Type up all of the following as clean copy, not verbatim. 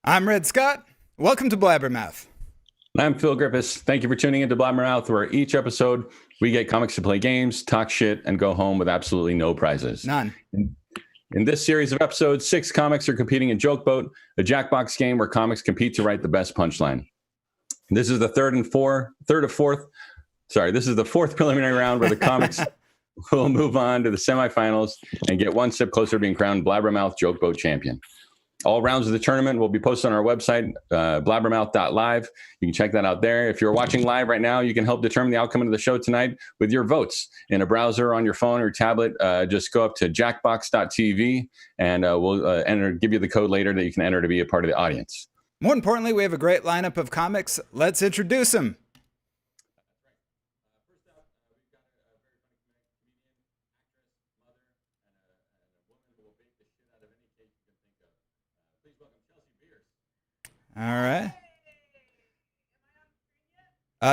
I'm Red Scott. Welcome to Blabbermouth. I'm Phil Griffiths. Thank you for tuning into Blabbermouth, where each episode we get comics to play games, talk shit, and go home with absolutely no prizes. None. In this series of episodes, 6 comics are competing in Joke Boat, a Jackbox game where comics compete to write the best punchline. This is the This is the fourth preliminary round where the comics will move on to the semifinals and get one step closer to being crowned Blabbermouth Joke Boat champion. All rounds of the tournament will be posted on our website, blabbermouth.live. You can check that out there. If you're watching live right now, you can help determine the outcome of the show tonight with your votes. In a browser, on your phone or tablet, just go up to jackbox.tv and we'll give you the code later that you can enter to be a part of the audience. More importantly, we have a great lineup of comics. Let's introduce them. All right.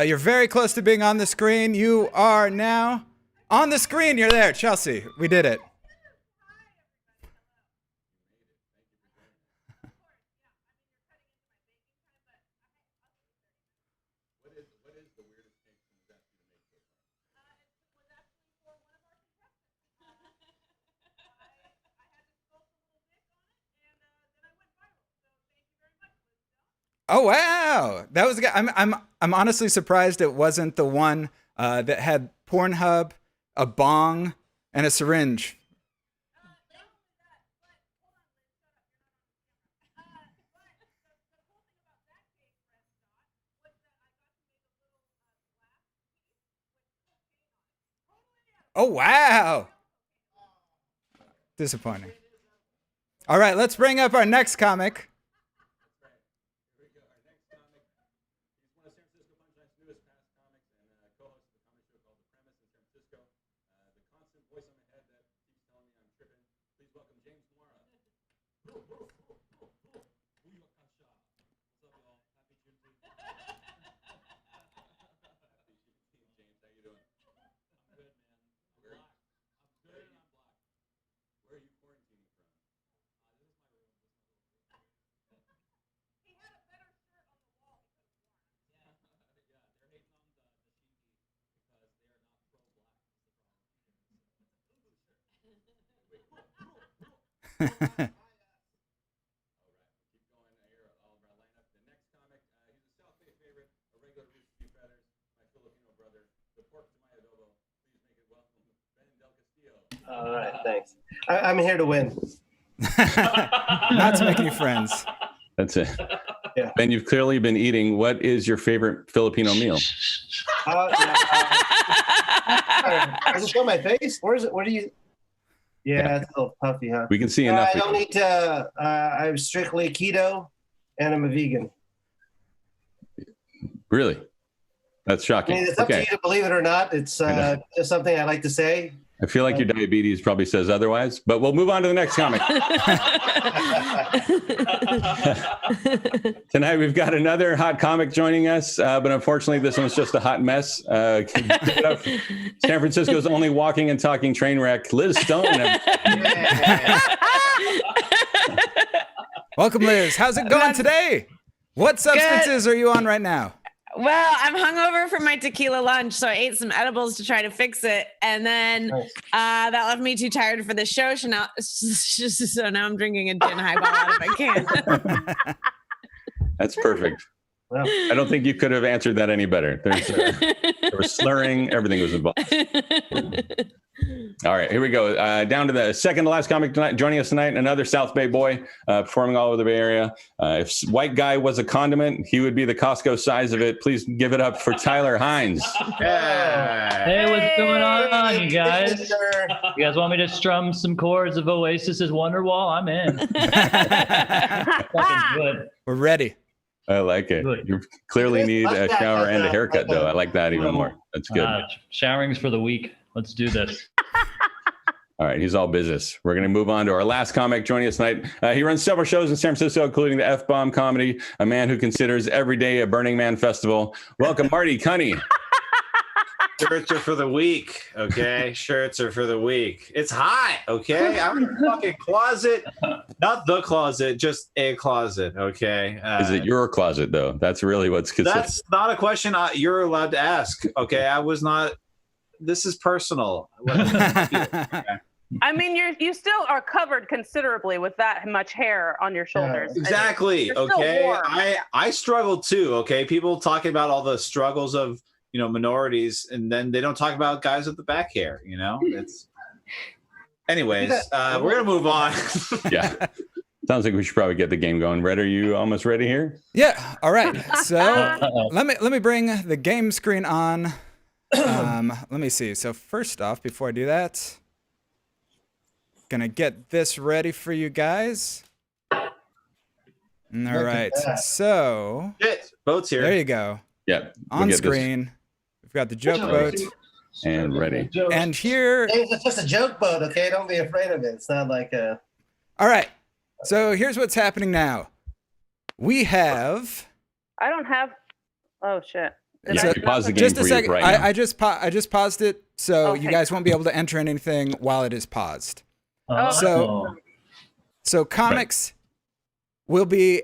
You're very close to being on the screen. You are now on the screen. You're there, Chelsea. We did it. Oh wow, that was good. I'm honestly surprised it wasn't the one that had Pornhub, a bong, and a syringe. Oh wow, disappointing. All right, let's bring up our next comic. All right, thanks. I'm here to win. Not to make any friends. That's it. Yeah. Ben, you've clearly been eating. What is your favorite Filipino meal? Does it show my face? Where is it? Where do you? Yeah, it's a little puffy, huh? We can see enough. I don't eat. I'm strictly keto, and I'm a vegan. Really? That's shocking. I mean, it's up to you to believe it or not. It's just something I like to say. I feel like your diabetes probably says otherwise, but we'll move on to the next comic. Tonight, we've got another hot comic joining us, but unfortunately, this one's just a hot mess. San Francisco's only walking and talking train wreck, Liz Stone. Welcome, Liz. How's it going today? What substances are you on right now? Well, I'm hungover from my tequila lunch, so I ate some edibles to try to fix it, and then that left me too tired for the show. So now I'm drinking a gin highball out of my can. That's perfect. Well, I don't think you could have answered that any better. There was slurring, everything was involved. All right, here we go. Down to the second to last comic tonight. Joining us tonight, another South Bay boy performing all over the Bay Area. If white guy was a condiment, he would be the Costco size of it. Please give it up for Tyler Hinz. Yeah. Hey, what's going on, you guys? You guys want me to strum some chords of Oasis's Wonderwall? I'm in. Fucking good. We're ready. I like it. Good. You clearly need a shower and a haircut, though. I like that even more. That's good. Showering's for the weak. Let's do this. All right, he's all business. We're going to move on to our last comic joining us tonight. He runs several shows in San Francisco, including the F-Bomb Comedy, a man who considers every day a Burning Man festival. Welcome, Marty, Cunnie. Shirts are for the weak, okay? Shirts are for the weak. It's hot, okay? I'm in a fucking closet. Not the closet, just a closet, okay? Is it your closet, though? That's really what's considered. That's not a question you're allowed to ask, okay? I was not. This is personal. I mean, you still are covered considerably with that much hair on your shoulders. Exactly, I mean, you're still okay? warm. I struggle too, okay? People talking about all the struggles of, minorities, and then they don't talk about guys with the back hair, It's. Anyways, we're gonna move on. Yeah. Sounds like we should probably get the game going. Red, are you almost ready here? Yeah. All right. So let me bring the game screen on. Let me see. So first off, before I do that, gonna get this ready for you guys. All right. So Boat's here. there you go. Yeah. On screen, we've got the joke boat. And ready. And here. It's just a joke boat, okay? Don't be afraid of it. It's not like a. All right. So here's what's happening now. We have. I don't have. Oh shit. Yeah, you pause the game just a for second. you right now. I just paused it, so Okay. you guys won't be able to enter anything while it is paused. Oh. So comics will be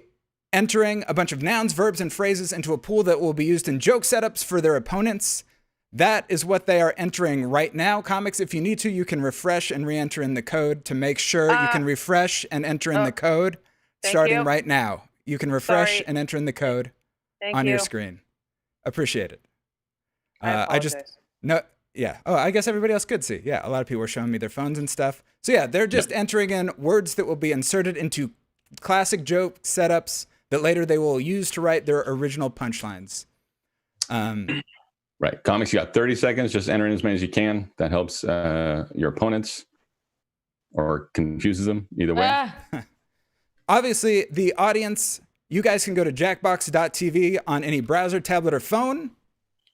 entering a bunch of nouns, verbs, and phrases into a pool that will be used in joke setups for their opponents. That is what they are entering right now. Comics, if you need to, you can refresh and re-enter in the code to make sure you can refresh and enter in the code starting you. right now. You can refresh Sorry. and enter in the code Thank on you. your screen. Appreciate it. I No, yeah. Oh, I guess everybody else could see. Yeah, a lot of people were showing me their phones and stuff. So yeah, they're just entering in words that will be inserted into classic joke setups that later they will use to write their original punchlines. Right. Comics, you got 30 seconds. Just enter in as many as you can. That helps your opponents or confuses them, either way. Obviously, the audience, you guys can go to jackbox.tv on any browser, tablet, or phone.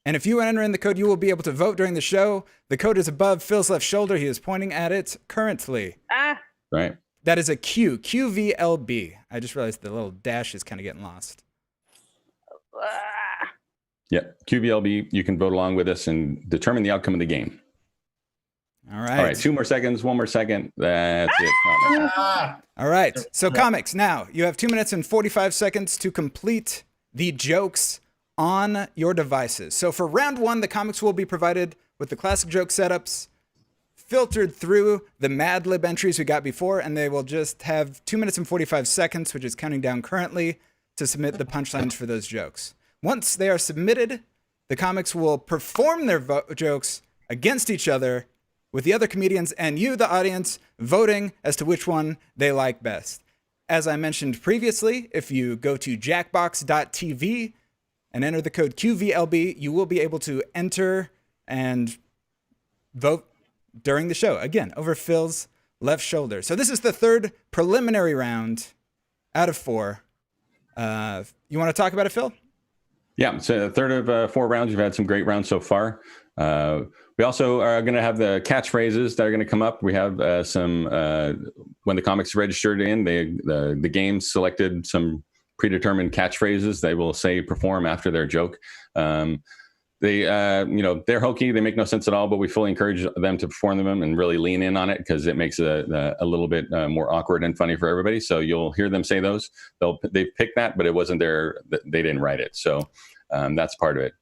And if you enter in the code, you will be able to vote during the show. The code is above Phil's left shoulder. He is pointing at it currently. Right. That is a Q, QVLB. I just realized the little dash is kind of getting lost. Yep. QVLB, you can vote along with us and determine the outcome of the game. All right. All right. 2 more seconds. 1 more second. That's it. All right. So comics, now you have 2 minutes and 45 seconds to complete the jokes on your devices. So for round 1, the comics will be provided with the classic joke setups filtered through the Mad Lib entries we got before, and they will just have 2 minutes and 45 seconds, which is counting down currently, to submit the punchlines for those jokes. Once they are submitted, the comics will perform their jokes against each other with the other comedians and you, the audience, voting as to which one they like best. As I mentioned previously, if you go to jackbox.tv and enter the code QVLB, you will be able to enter and vote during the show, again, over Phil's left shoulder. So this is the third preliminary round out of 4. You want to talk about it, Phil? Yeah, so a third of 4 rounds. You've had some great rounds so far. We also are going to have the catchphrases that are going to come up. We have some, when the comics registered in, the game selected some predetermined catchphrases they will say perform after their joke. They're hokey. They make no sense at all, but we fully encourage them to perform them and really lean in on it because it makes it a little bit more awkward and funny for everybody. So you'll hear them say those. They picked that, but it wasn't they didn't write it. So that's part of it.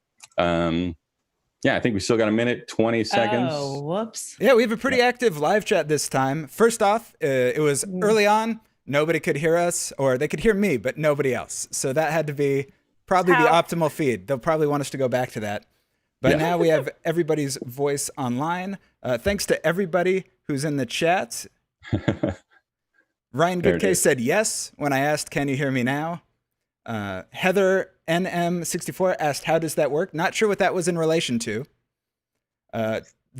I think we still got a minute, 20 seconds. Oh, whoops. Yeah, we have a pretty active live chat this time. First off, it was early on. Nobody could hear us, or they could hear me, but nobody else. So that had to be probably the optimal feed. They'll probably want us to go back to that. But now we have everybody's voice online. Thanks to everybody who's in the chat. Ryan Goodcase said yes when I asked, can you hear me now? Heather NM64 asked, how does that work? Not sure what that was in relation to.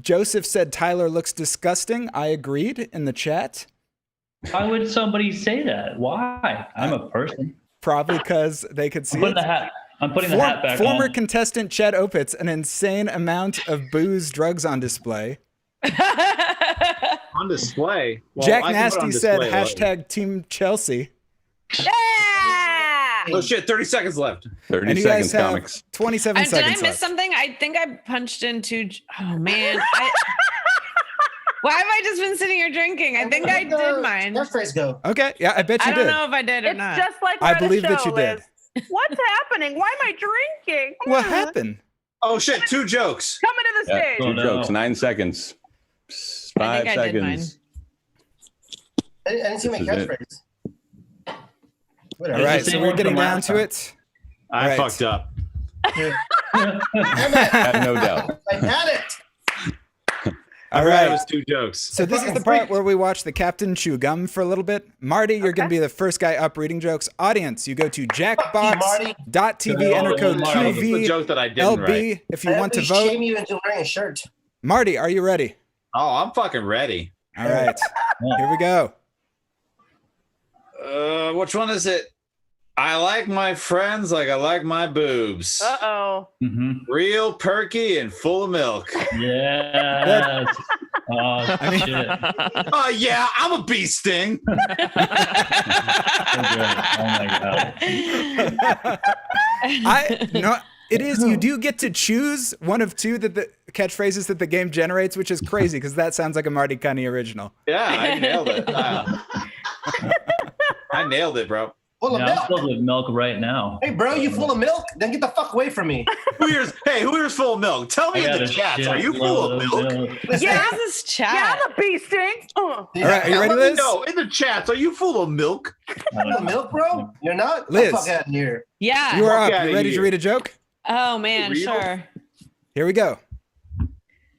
Joseph said, Tyler looks disgusting. I agreed in the chat. Why would somebody say that? Why? I'm a person. Probably because they could see it. I'm putting the hat back Former on. contestant Chad Opitz, an insane amount of booze, drugs on display. On display. Well, Jack I can put on Nasty said, display, hashtag Team Chelsea. Yeah! Oh shit! 30 seconds left. 30 And you seconds, guys have comics. 27 Did I seconds miss left. something? I think I punched into. Oh man. Why have I just been sitting here drinking? I think I did mine. Catchphrase go. Okay, yeah, I bet you I don't did. know if I did or It's not. just like I we're at a believe that show, you did. Liz. What's happening? Why am I drinking? What happened? Oh shit! 2 jokes. Coming to the Yeah, stage. 2 Oh, no. jokes, 9 seconds. 5 think I did mine. seconds. I didn't see my This is it. catchphrase. All Whatever. right, the so same we're one getting from down last to time. it. I Right. fucked up. Damn it. I have no doubt. I had it. All I read it right. was 2 jokes. So this is the part where we watch the captain chew gum for a little bit. Marty, you're going to be the first guy up reading jokes. Audience, you go to jackbox.tv, enter code Marty. This is the joke that I didn't write. QVLB if you want to We vote. shame you into wearing a shirt. Marty, are you ready? Oh, I'm fucking ready. All right, here we go. Which one is it? I like my friends like I like my boobs. Uh-oh. Real perky and full of milk. Yes. Oh, I mean- shit. Oh yeah, I'm a bee sting. So good. Oh, my God. It is. You do get to choose one of 2 that the catchphrases that the game generates, which is crazy because that sounds like a Marty Cunnie original. Yeah, I nailed it. I nailed it, bro. Full of Yeah, I'm milk. filled with milk right now. Hey, bro, you full of milk? Then get the fuck away from me. Who here's full of milk? Tell me I in got the a chats. Are shit you full of load milk? Listen, Yeah. What is this Yeah, chat? I'm a bee sting. All right, are you ready, Let me Liz? know in the chats. Are you full of milk? full of milk, bro? You're not? Liz. Get the fuck out of here. Yeah. You are Fuck up. outta You ready here. to read a joke? Oh man, Real? sure. Here we go.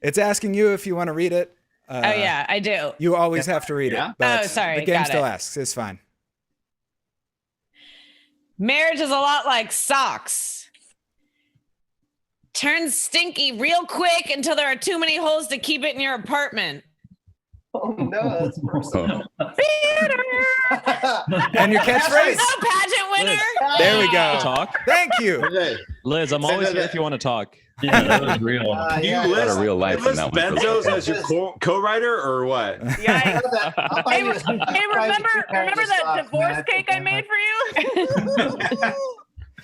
It's asking you if you want to read it. Oh yeah, I do. You always have to read Yeah? it. But Oh, sorry, The game got still it. asks. It's fine. Marriage is a lot like socks. Turns stinky real quick until there are too many holes to keep it in your apartment. Oh, no, that's personal. And your catchphrase? Oh, pageant winner. There we go. Talk, Thank you. Liz. I'm always here if you want to talk. Yeah, that was real. You yeah, Got list a real life in list that one. Benzos as your co-writer or what? Yikes. I'll buy Hey, you a- hey, I'll buy you remember 2 pairs of that socks, divorce man. cake I made for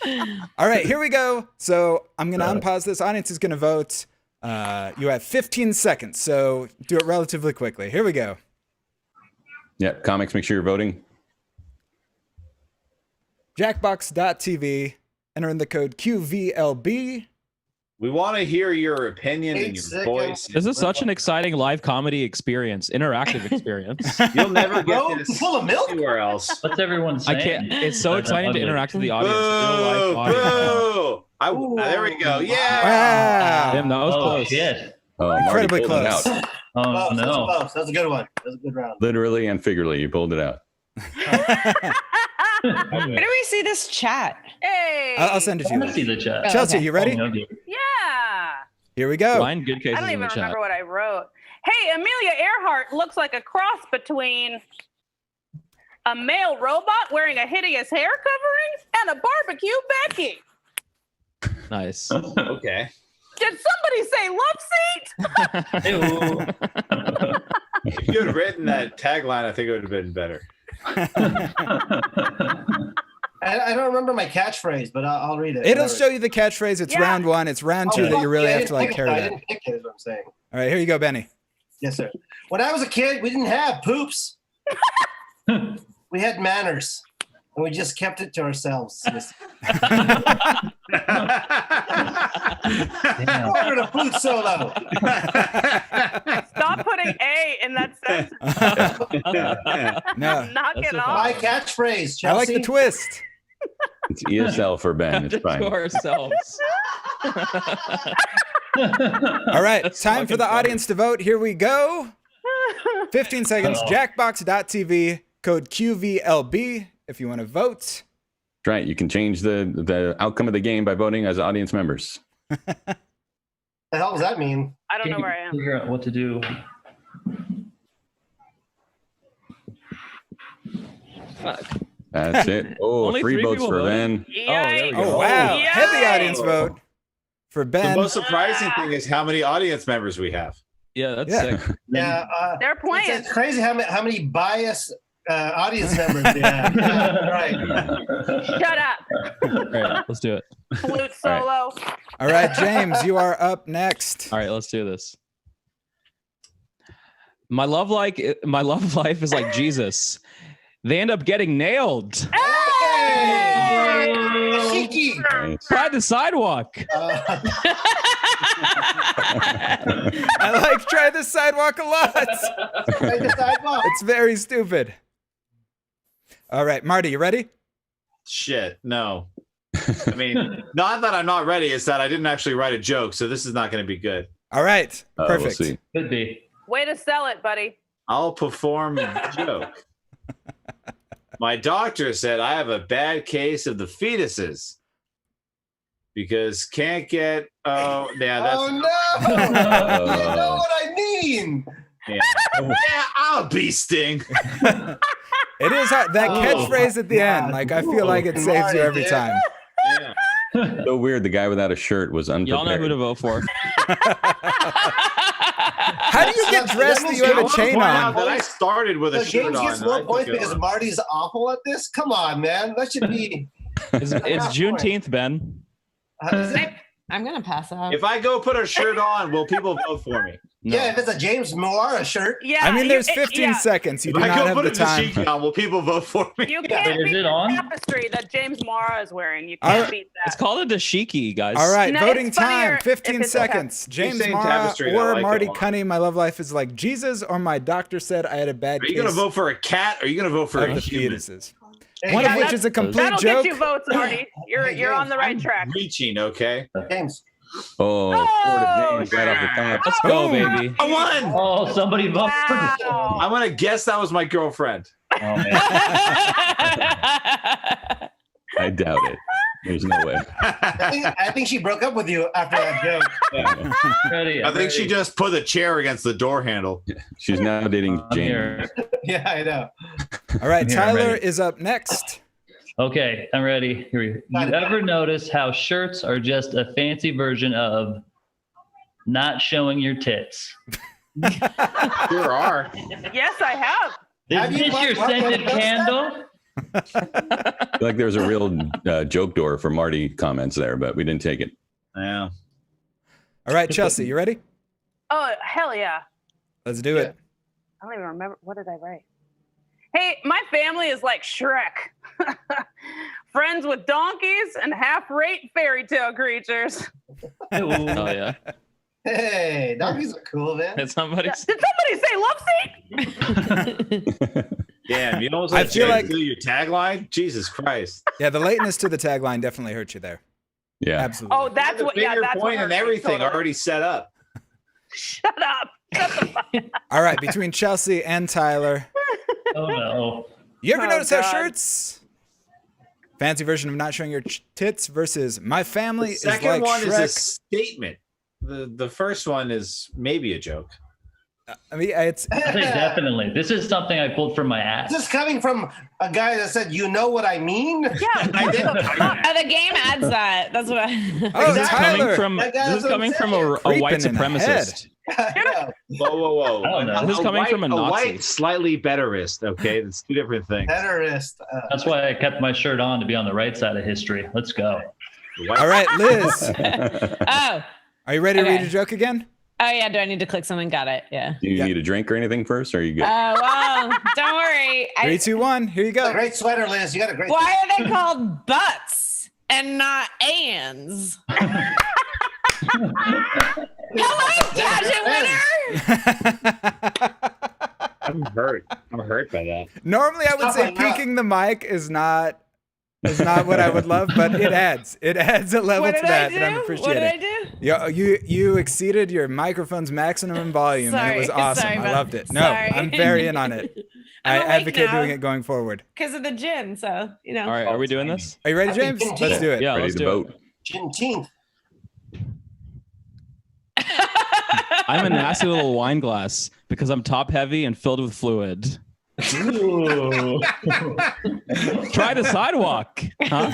you? All right, here we go. So I'm going to unpause this. Audience is going to vote. You have 15 seconds, so do it relatively quickly. Here we go. Yeah, comics, make sure you're voting. Jackbox.tv. Enter in the code QVLB. We want to hear your opinion 8 and your seconds. voice. This is such an exciting live comedy experience, interactive experience. You'll never get Bro, this full of milk? anywhere else. What's everyone I saying? can't. It's so That's exciting to ugly. interact with the audience. Real life Boo! audience. Boo! There we go. Yeah. Wow. Damn, that was Oh, close. shit. Oh, Marty Incredibly pulled it close. out. Oh, Close, that's no. close. That was a good one. That was a good round. Literally and figuratively, you pulled it out. Where do we see this chat? Hey. I'll send it I to want to see you. the chat. Chelsea, Okay. you ready? Oh, okay. Yeah. Here we go. Ryan Goodcase I don't is in even the chat. remember what I wrote. Hey, Amelia Earhart looks like a cross between a male robot wearing a hideous hair covering and a barbecue Becky. Nice. Okay. Did somebody say love seat? Ew. If you had written that tagline, I think it would have been better. I don't remember my catchphrase, but I'll read it. It'll Whatever. show you the catchphrase. It's Yeah. round 1. It's round 2 that you really yeah, I have didn't to like pick it, carry though. I that. didn't pick it, is what I'm saying. All right, here you go, Benny. Yes, sir. When I was a kid, we didn't have poops. We had manners, and we just kept it to ourselves. Ordered a flute solo. Stop putting A in that sentence. No, Knock That's it so off. My catchphrase, Chelsea. I like the twist. It's ESL for Ben. It's Just fine. to ourselves. All right, That's time for fucking the funny. audience to vote. Here we go. 15 seconds. Uh-oh. Jackbox.tv, code QVLB if you want to vote. That's right. You can change the outcome of the game by voting as audience members. The hell does that mean? I don't know where I am. Figure out what to do. Fuck. That's it. Oh, Only 3 3 votes people for voted. Ben. there we Yikes. go. Oh, wow. Yikes. Heavy audience vote for The Ben. most surprising thing is how many audience members we have. Yeah, that's Yeah. sick. Yeah, They're playing. it's crazy how many bias audience members. Yeah, right. Shut up. All right, let's do it. Flute solo. All right, James, you are up next. All right, let's do this. My love life is like Jesus. They end up getting nailed. Hey! Cheeky. Try the sidewalk. I like try the sidewalk a lot. Try the sidewalk. It's very stupid. All right, Marty, you ready? Shit, no. I mean, not that I'm not ready. It's that I didn't actually write a joke, so this is not going to be good. All right, perfect. We'll see. Could be. Way to sell it, buddy. I'll perform the joke. My doctor said I have a bad case of the fetuses because can't get. Oh, yeah, that's. Oh no! You know what I mean. Yeah, yeah, I'll be sting. It is hard. That catchphrase at the end, like I feel like it saves you every time. Yeah. So weird. The guy without a shirt was unprepared. Y'all know who to vote for. How do you get dressed that you have a chain on? That I started with a The shirt James on. gets and I more points took it because off. Marty's awful at this. Come on, man. That should be. It's Juneteenth, Ben. Is it? I'm gonna pass out. If I go put a shirt on, will people vote for me? No. Yeah, if it's a James Mwuara shirt. Yeah. I mean, there's 15 yeah. seconds. You If do I not go have put the a time. dashiki on, will people vote for me? You can't Wait, is beat it the on? tapestry that James Mwuara is wearing. You All can't right. beat It's that. called a dashiki, guys. All right, No, voting it's funnier time. if 15 it's a seconds. James saying Mara tapestry, I or like it Marty a lot. Cunnie. My love life is like Jesus, or my doctor said I had a bad Are you case going to vote for a cat or are you going to vote for of a the human? fetuses. Hey, One of guys, which is a complete That'll joke. get you votes, Marty. You're on the right track. Reaching, okay? James. Oh, Florida James right off the top. Let's go, Boom. baby. I won! Oh, somebody voted. Wow. I'm going to guess that was my girlfriend. Oh, man. I doubt it. There's no way. I think she broke up with you after that joke. Ready, I I'm think she ready. just put the chair against the door handle. She's now dating I'm James. here. Yeah, I know. All right, Here, I'm Tyler ready. is up next. Okay, I'm ready. Here we go. You ever notice how shirts are just a fancy version of not showing your tits? Sure are. Yes, I have. Have Is you this your watched scented Marty candle? I feel like there was a real joke door for Marty comments there, but we didn't take it. Yeah. All right, Chelsea, you ready? Oh, hell yeah. Let's do it. I don't even remember. What did I write? Hey, my family is like Shrek. Friends with donkeys and half-rate fairy tale creatures. Oh, yeah. Hey, donkeys are cool, man. Did somebody Did somebody say love seat? Damn, you almost I let feel Jerry like- do your tagline? Jesus Christ. Yeah, the lateness to the tagline definitely hurt you there. Yeah. Absolutely. Oh, that's The what. Yeah, finger that's what point hurt and me, everything totally. already set up. Shut up. Shut the fuck up. All right, between Chelsea and Tyler. Oh, no. You ever Oh, notice how God. shirts? Fancy version of not showing your tits versus my family The is second like one Shrek. is a statement. The first one is maybe a joke. I mean, it's I think definitely. This is something I pulled from my ass. This is coming from a guy that said, "You know what I mean?" Yeah. I did. The game adds that. That's what I. oh, This is coming Tyler. from That guy this is was coming from a Creeping white in the head. supremacist. Yeah. Whoa, whoa, whoa. I don't know. This is coming from a Nazi. white, slightly betterist, okay? That's two different things. Terrorist. That's why I kept my shirt on to be on the right side of history. Let's go. All right, Liz. Oh. Are you ready to read Okay. a joke again? Oh yeah. Do I need to click something? Got it. Yeah. Do you Yeah. need a drink or anything first, or are you good? Well, don't worry. 3, 2, 1. Here you go. Great sweater, Liz. You got a great. Why are they called butts and not ands? Hello, pageant winner. I'm hurt. I'm hurt by that. Normally, I would say Stop it. peeking the mic is not what I would love, but it adds a level What to did I that do? that I'm What appreciating. did I do? You exceeded your microphone's maximum volume, and it was Sorry, awesome. sorry I about- loved it. No, sorry. I'm very in on it. I I'm awake advocate now. doing it going forward. Because of the gin, so you know. All right, are we doing this? Are you ready, I think James? Jim Let's do it. Yeah, Ready let's to do vote? it. Juneteenth. I'm a nasty little wine glass because I'm top heavy and filled with fluid. Ooh. Try the sidewalk. Huh?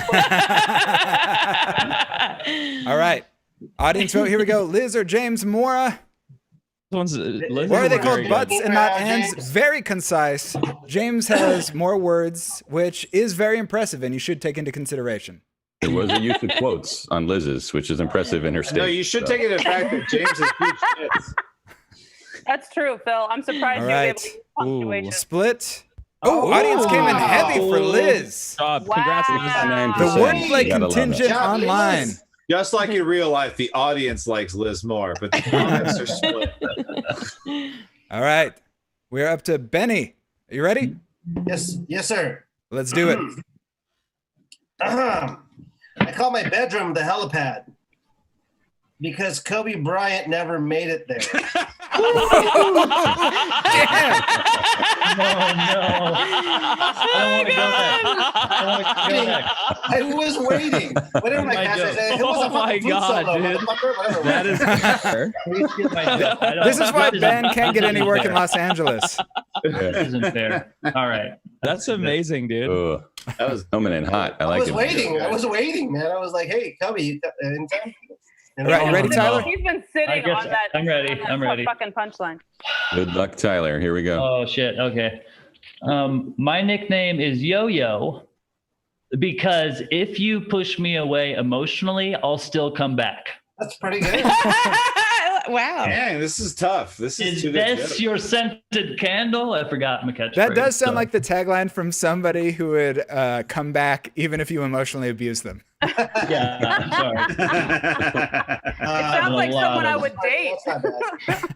All right. Audience vote. Here we go. Liz or James Mwuara? one's Liz Why are is they very called good. butts and not James. ends? Very concise. James has more words, which is very impressive, and you should take into consideration. There was a use of quotes on Liz's, which is impressive in her state. No, you should take it in fact that James is huge shits. That's true, Phil. I'm surprised All you right. gave me punctuation. Split. Oh, audience came in heavy for Liz. Job. Congrats, Liz. Wow. The 9%. wordplay You gotta love it. contingent Job, online. Liz. Just like in real life, the audience likes Liz more, but the comments are split. All right. We're up to Benny. Are you ready? Yes, sir. Let's do it. I call my bedroom the helipad because Kobe Bryant never made it there. I was waiting. Whatever my pastor said, it was a Oh my fucking God, solo, dude. motherfucker, whatever. That is fair. This is why Ben can't get any work in Los Angeles. This isn't fair. All right. That's amazing, dude. Ugh. That was Coming in hot. I I like was it. waiting. I was waiting, man. I was like, hey, Kobe, you got in time? All right, you ready, Tyler? He's been I sitting guess on that. I'm ready. on that I'm ready. Fucking punchline. Good luck, Tyler. Here we go. Oh shit. Okay. My nickname is Yo-Yo because if you push me away emotionally, I'll still come back. That's pretty good. Wow. Dang, this is tough. This is Is too good. this your scented candle? I forgot my catchphrase. That does sound so- like the tagline from somebody who would come back even if you emotionally abuse them. Yeah. I'm sorry. It sounds like a lot someone I of- would date. That's not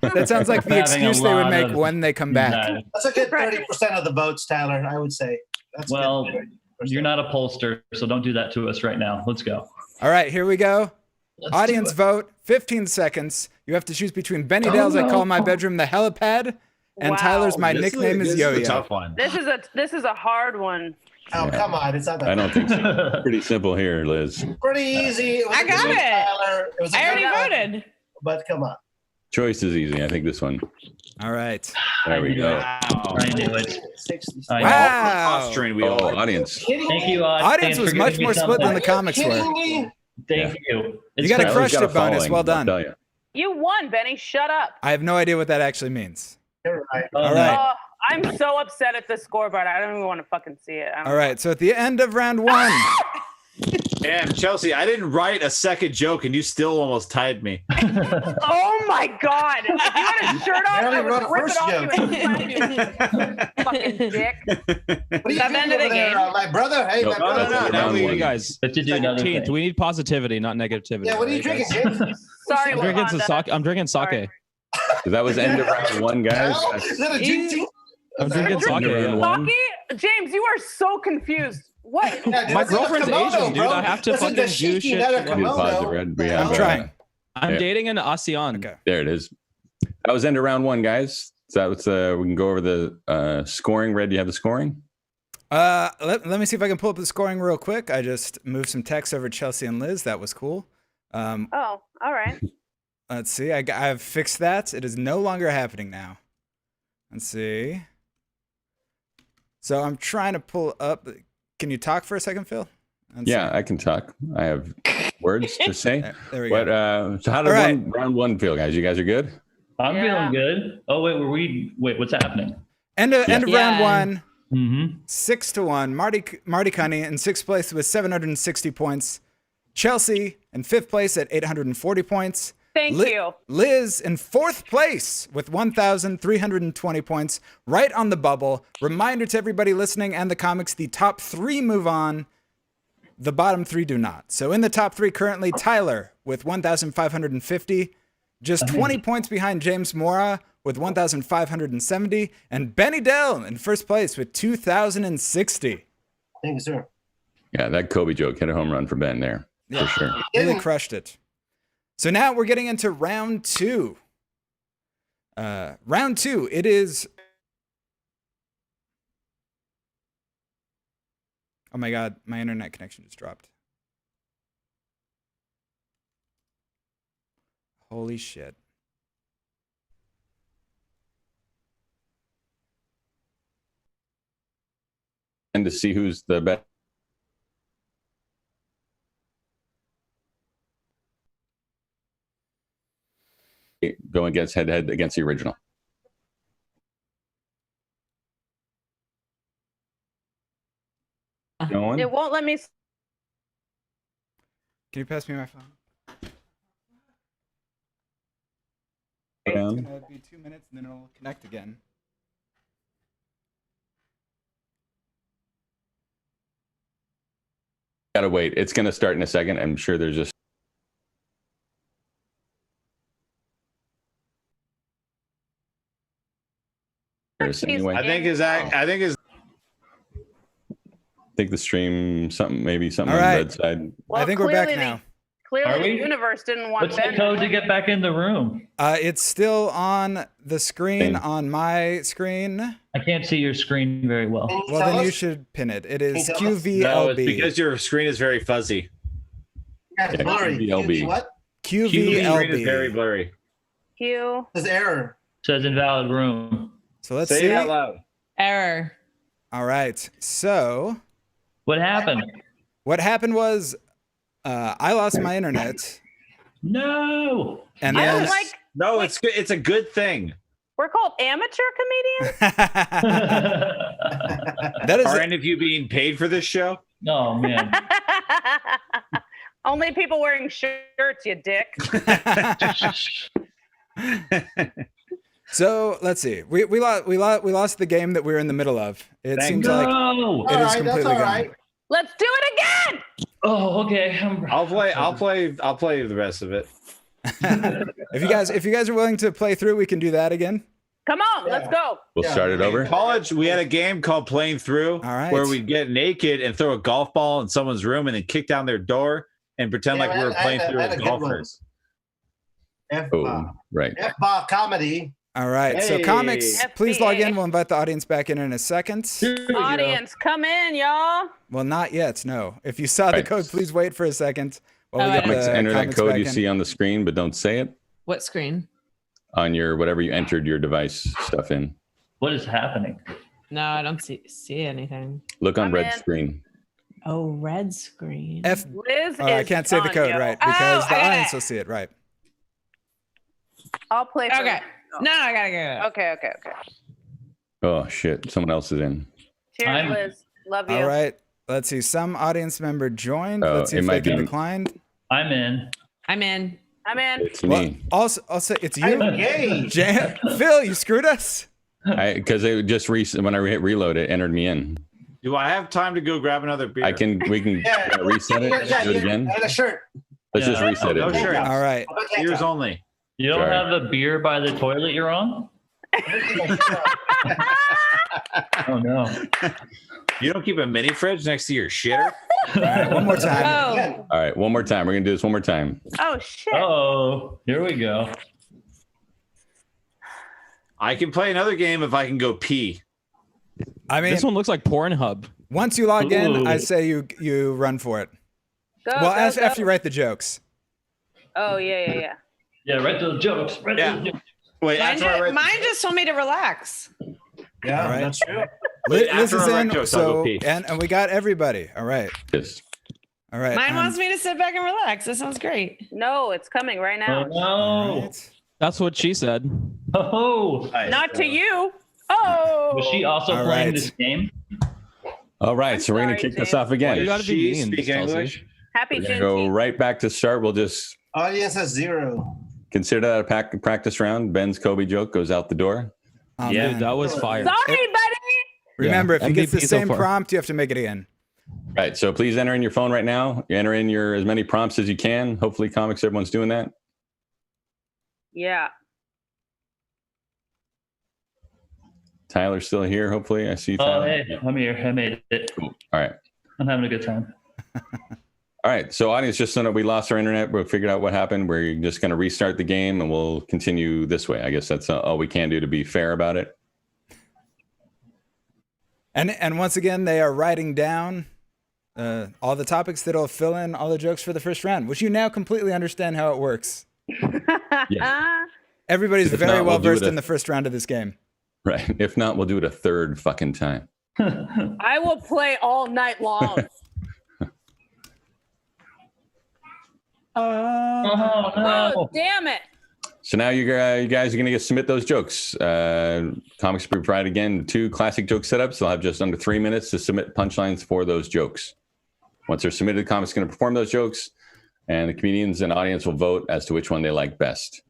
bad. That sounds like the Having a excuse they would lot make of when they come back. anxiety. That's a good 30% of the votes, Tyler, I would say. That's Well, good. you're not a pollster, so don't do that to us right now. Let's go. All right, here we go. Let's Audience do it. vote, 15 seconds. You have to choose between Benny Dale's I Call My Bedroom the Helipad and Wow. Tyler's My This Nickname this is a Yo-Yo. tough one. This is a hard one. Oh, come on. It's not that I don't think so. Pretty simple here, Liz. pretty easy. It was I a got good one, it. Tyler. It was a I good already one, voted. But come on. Choice is easy. I think this one. All right. There we go. I knew it. 60. I know. Wow. Austrian we Oh, all. audience. Kidding Thank me? you, Audience was for much giving me more split than the something. comics Kidding were. me? Thank you. You got a Tyler's crush got a it bonus. following, Well I'll done. tell you. You won, Benny. Shut up. I have no idea what that actually means. You're right. Oh, All no. right. Oh, I'm so upset at the scoreboard. I don't even want to fucking see it. I don't All right, so at the end of round one, Damn, Chelsea, I didn't write a second joke and you still almost tied me. Oh my god! If you had a shirt on, already I wrote would a rip first it off you and slap you. Fucking dick. What are you That doing ended over the there, game. my brother? Hey, Nope. my brother. No, Now we- we- Hey guys, But to do another 13th, thing. we need positivity, not negativity. Yeah, what are you right, drinking, guys? James? Sorry, I'm drinking some Wakanda. sake. I'm drinking sake. Sorry. That was end of round one, guys. Hell? Is that a drink team? I'm drinking sake. You're in Yeah. one. Saki? James, you are so confused. What? Yeah, dude, My that's in a girlfriend's kimono, Asian, dude. bro. I have to That's a fucking do dashiki, shit not a like- Do the kimono. positive, Red. We have, I'm trying. I'm Yeah. dating an ASEAN. Okay. There it is. That was end of round one, guys. So that was, we can go over the scoring. Red, do you have the scoring? Let me see if I can pull up the scoring real quick. I just moved some text over Chelsea and Liz. That was cool. Oh, all right. Let's see. I've fixed that. It is no longer happening now. Let's see. So I'm trying to pull up. Can you talk for a second, Phil? Let's Yeah, I can talk. I have words to say. There we But go. so how did All right. round one feel, guys? You guys are good? I'm Yeah. feeling good. Oh wait, what's happening? End of round Yeah. one. Mm-hmm. 6-1. Marty Cunnie in sixth place with 760 points. Chelsea in fifth place at 840 points. Thank you. Liz in fourth place with 1,320 points, right on the bubble. Reminder to everybody listening and the comics, the top three move on. The bottom three do not. So in the top three currently, Tyler with 1,550, just 20 points behind James Mwuara with 1,570, and Benny Dell in first place with 2,060. Thank you, sir. Yeah, that Kobe joke hit a home run for Ben there, for sure. Really crushed it. So now we're getting into round two. Round two, it is... Oh my God, my internet connection just dropped. Holy shit. And to see who's the best. go against head-to-head against the original. Going? It won't let me. Can you pass me my phone? Down. It's gonna be 2 minutes and then it'll connect again. Gotta wait. It's gonna start in a second. I'm sure there's just. Anyway, I think the stream something All on right. the red side. Well, I think we're back clearly now. Clearly, Are the we? universe didn't want What's the Ben. code to get back in the room? It's still on the screen Same. on my screen. I can't see your screen very well. Can you Well, tell then you us? should pin it. It Can is you tell us? QVLB. No, it's because your screen is very fuzzy. Yeah, it's Yeah, blurry. QVLB. What? Screen is very QVLB. blurry. Q. There's error. Says invalid room. So let's Say see. it out loud. Error. All right. So What happened? what happened was I lost my internet, No. and I then don't like. No, it's good. It's a good thing. We're called amateur comedians. that is Are any of you being paid for this show? Oh man. Only people wearing shirts, you dick. So let's see. We lost the game that we were in the middle of. It Thank seems God. like No. it is All right, that's completely all gone. right. Let's do it again. Oh, okay. I'll play the rest of it. If you guys are willing to play through, we can do that again. Come on, let's go. We'll start it over. In college, we had a game called Playing Through, All right. where we'd get naked and throw a golf ball in someone's room and then kick down their door and pretend Yeah, like we were playing through I had as a good one. golfers. Oh, right. F-bar comedy. All right. So Hey. comics, please log in. FBA. We'll invite the audience back in a second. Here we go. Audience, come in, y'all. Well, not yet. No. If you saw the Right. code, please wait for a second while Oh, we get Comics, the enter that comics code back you in. see on the screen, but don't say it What screen? on your whatever you entered your device stuff in. What is happening? No, I don't see anything. Look on I'm red in. screen. Oh, red screen. F. Liz Oh, I is can't say the on, code yo. right because Oh, the I got audience it. will see it right. I'll play. For Okay. No, I gotta go. Okay. Oh shit! Someone else is in. Cheers, I'm- Liz. Love you. All right. Let's see. Some audience member joined. Oh, Let's see it if they might can be- declined. I'm in. I'm in. I'm in. It's Well, me. also, I'll say it's you. I'm gay. Phil, you screwed us. Because it just when I hit reload, it entered me in. Do I have time to go grab another beer? We can Yeah. reset it. Yeah, Do it again. And a shirt. Let's just Yeah. reset No it. shirt. All right. How about tank Beers top? only. You don't Sorry. have a beer by the toilet you're on? Oh no. You don't keep a mini fridge next to your shitter? All right. One more time. Oh, Again. All right, one more time. We're gonna do this one more time. Oh shit. Oh, here we go. I can play another game if I can go pee. I mean, This one looks like Pornhub. once you log in, Ooh. I say you run for it. Go, Well, go, after go. you write the jokes. Oh yeah. Yeah, write those jokes. Write Yeah. those jokes. Wait, mine, after I write mine just told me to relax. Yeah, All right. that's true. Wait, Liz after is I write in. jokes, I'll So go pee. and we got everybody. All right. Yes. All right. Mine wants me to sit back and relax. That sounds great. No, it's coming right Oh now. no. all right. That's what she said. Oh. Nice. Not to you. Oh. Was she also All playing right. this game? All right, so we're gonna sorry, kick this James. off again. You gotta be She mean, speak Chelsea. English? Happy We're gonna go Juneteenth. right back to start. We'll just Audience has 0. consider that a practice round. Ben's Kobe joke goes out the door. Oh, Yeah, man. That was fire. Sorry, buddy. Remember, if he gets the MVP so same far. prompt, you have to make it again. Right, so please enter in your phone right now. You enter in your as many prompts as you can. Hopefully, comics, everyone's doing that. Yeah. Tyler's still here. Hopefully, I see Oh, Tyler. hey, I'm here. I made it. All right. I'm having a good time. All right, so audience, just so that we lost our internet, we figured out what happened. We're just going to restart the game and we'll continue this way. I guess that's all we can do to be fair about it. And once again, they are writing down all the topics that'll fill in all the jokes for the first round, which you now completely understand how it works. Everybody's If very not, well we'll do versed it in the first round of this game. Right. If not, we'll do it a third fucking time. I will play all night long. Oh Oh, no. damn it. So now you guys are going to submit those jokes. Comics will be provided again 2 classic joke setups. They'll have just under 3 minutes to submit punchlines for those jokes. Once they're submitted, the comics are going to perform those jokes, and the comedians and audience will vote as to which one they like best.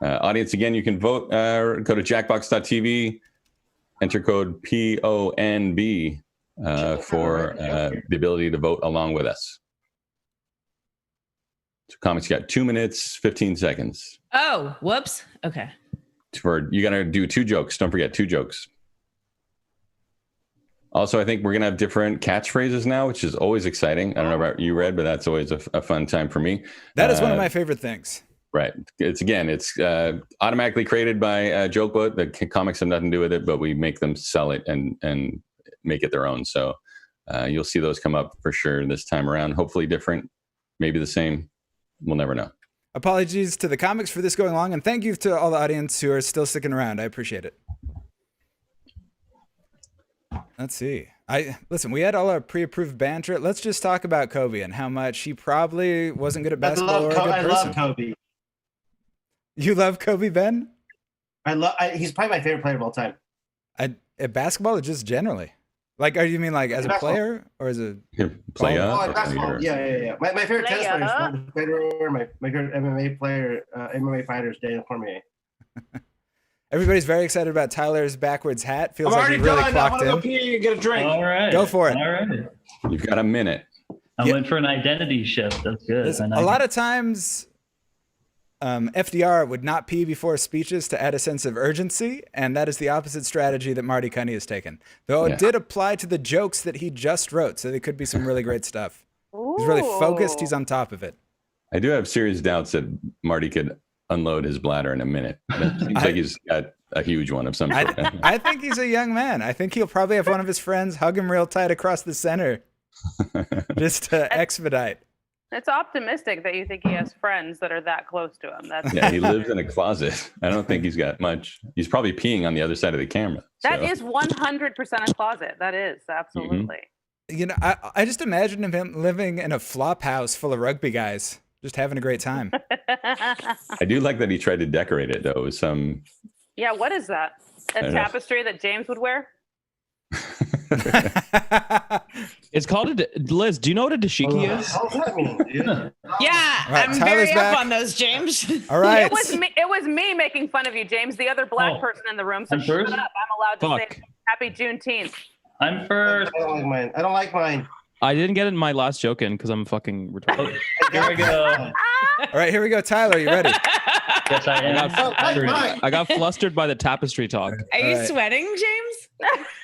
Audience, again, you can vote. Go to jackbox.tv, enter code PONB for the ability to vote along with us. So comics got 2 minutes, 15 seconds. Oh, whoops. Okay. You got to do 2 jokes. Don't forget 2 jokes. Also, I think we're going to have different catchphrases now, which is always exciting. I don't know about you, Red, but that's always a fun time for me. That is one of my favorite things. Right. It's automatically created by Joke Boat. The comics have nothing to do with it, but we make them sell it and make it their own. So you'll see those come up for sure this time around. Hopefully different, maybe the same. We'll never know. Apologies to the comics for this going long, and thank you to all the audience who are still sticking around. I appreciate it. Let's see. Listen, we had all our pre-approved banter. Let's just talk about Kobe and how much he probably wasn't good at basketball or a good person. I love Kobe. You love Kobe, Ben? He's probably my favorite player of all time. At basketball or just generally? Like, you mean like as a player or as a player? Oh, basketball. Yeah. My favorite tennis player is Federer. My favorite MMA player, MMA fighter is Daniel Cormier. Everybody's very excited about Tyler's backwards hat. Feels like he really clocked in. I want to go pee and get a drink. All right. Go for it. All right. You've got a minute. I went for an identity shift. That's good. Listen, a lot of times, FDR would not pee before speeches to add a sense of urgency, and that is the opposite strategy that Marty Cunnie has taken. Though it did apply to the jokes that he just wrote, so they could be some really great stuff. He's really focused. He's on top of it. I do have serious doubts that Marty could unload his bladder in a minute. It seems like he's got a huge one of some sort. I think he's a young man. I think he'll probably have one of his friends hug him real tight across the center just to expedite. It's optimistic that you think he has friends that are that close to him. That's he lives in a closet. I don't think he's got much. He's probably peeing on the other side of the camera. That is 100% a closet. That is absolutely. You know, I just imagine him living in a flop house full of rugby guys, just having a great time. I do like that he tried to decorate it though with some. Yeah, what is that? A tapestry that James would wear? It's called Liz, do you know what a dashiki is? What does that mean, dude? Yeah, right, I'm Tyler's very back. up on those, James. All right. It was me making fun of you, James, the other black person in the room. So I'm shut first? up. I'm allowed to say Happy Juneteenth. I'm first. I don't like mine. I didn't get my last joke in because I'm fucking retarded. Here we go. All right, here we go. Tyler, you ready? Yes, I am. I got flustered by the tapestry talk. Are you sweating, James?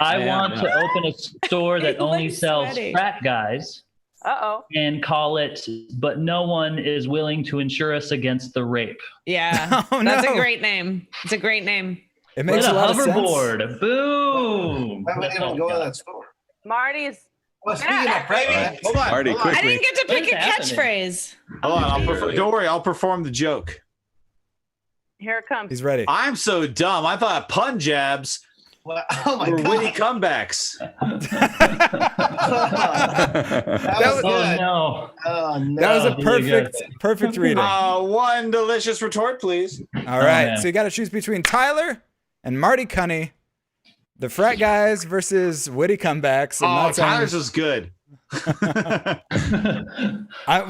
I want to open a store that You only look sells sweaty. frat guys Uh-oh. and call it, but no one is willing to insure us against the rape. Yeah, Oh, that's no. a great name. It's a great name. It With makes a a lot of sense. hoverboard. Boom. Why would I even go to that store? Marty's. Well, speaking of pregnant, Hold on. Marty, hold on. I quickly. didn't get to pick What's a happening? catchphrase. Hold on. Don't worry. I'll perform the joke. Here it comes. He's ready. I'm so dumb. I thought pun jabs well, oh my were witty god, comebacks. that was- was good. Oh, no. Oh no, That was a really perfect reading. One delicious retort, please. All right, man. so you got to choose between Tyler and Marty Cunnie, the frat guys versus witty comebacks. I'm Oh, not saying- Tyler's was good. we're about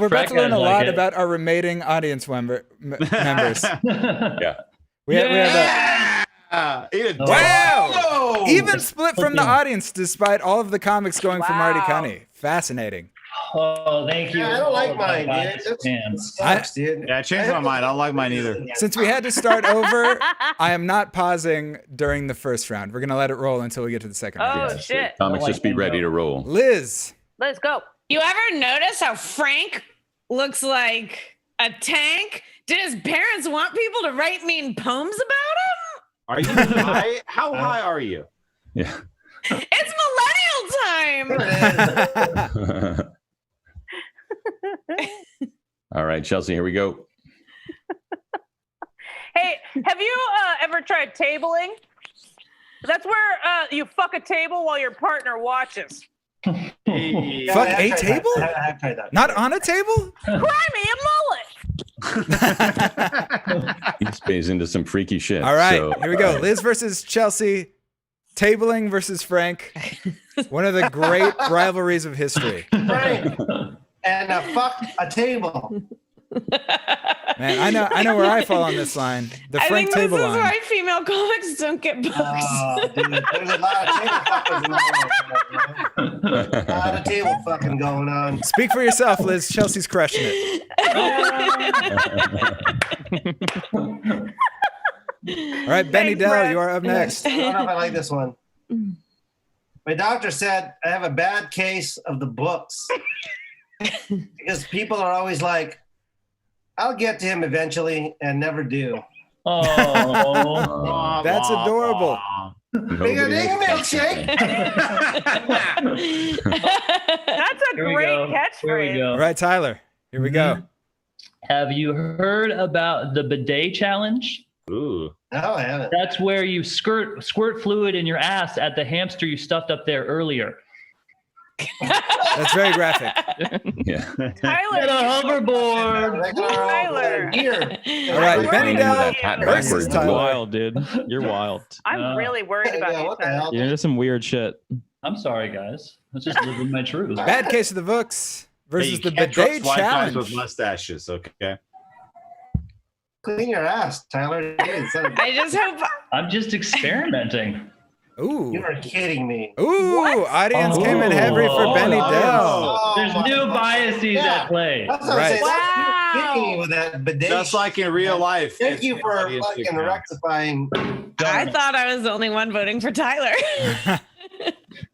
Frat to learn a guys like lot it. about our remaining audience members. Yeah. We have Eat it. Wow! Whoa! even split from the Okay. audience despite all of the comics going for Marty Wow. Cunnie. Fascinating. Oh, thank you. Yeah, I don't like Oh, mine, my dude. That's- hands. Sucks, dude. Yeah, I changed my mind. I don't like mine either. Since we had to start over, I am not pausing during the first round. We're going to let it roll until we get to the second round. Oh, shit. Comics, just be ready to roll. Liz. Let's go. You ever notice how Frank looks like a tank? Did his parents want people to write mean poems about him? Are you high? How high are you? Yeah. It's millennial time. All right, Chelsea, here we go. Hey, have you ever tried tabling? That's where you fuck a table while your partner watches. Hey. Fuck I have a tried table? that. I have tried that. Not on a table? Cry me a mullet. You Space into some freaky shit. All right, So, here we go. Liz versus Chelsea. Tabling versus Frank. One of the great rivalries of history. Frank and fuck a table. Man, I know where I fall on this line. The I Frank think table this is line. why female comics don't get books. Oh, dude, there's a lot of table fuckers in the world. A lot of table fucking going on. Speak for yourself, Liz. Chelsea's crushing it. All right, Benny Thanks, Dell, Brad. you are up next. I don't know if I like this one. My doctor said I have a bad case of the books because people are always like, I'll get to him eventually and never do. Oh, That's adorable. Big a ding milkshake. That's a Here we great go. Here we catchphrase. go. All right, Tyler, here we go. Have you heard about the bidet challenge? Ooh. No, I haven't. That's where you squirt fluid in your ass at the hamster you stuffed up there earlier. That's very graphic. Yeah. Get a Tyler, hoverboard. Tyler. Here. All right, Where Benny are Dell you? Hat versus backwards. You're Tyler. wild, dude. You're wild. I'm really worried about Yeah, you, what the Tyler. hell? You're into some weird shit. I'm sorry, guys. Let's just live with my truth. Bad case of the books versus Hey, the you can't trust bidet white guys challenge. with mustaches, okay? Clean your ass, Tyler. I just hope I'm just experimenting. Ooh. You are kidding me. Ooh, audience came in heavy for Oh, Benny oh, Dell. There's my new God. biases Yeah. at play. That's what Right. I'm saying. Wow. You're kidding me with that bidet. Just like in real life. Thank it's you for audience fucking account. rectifying. I thought I was the only one voting for Tyler.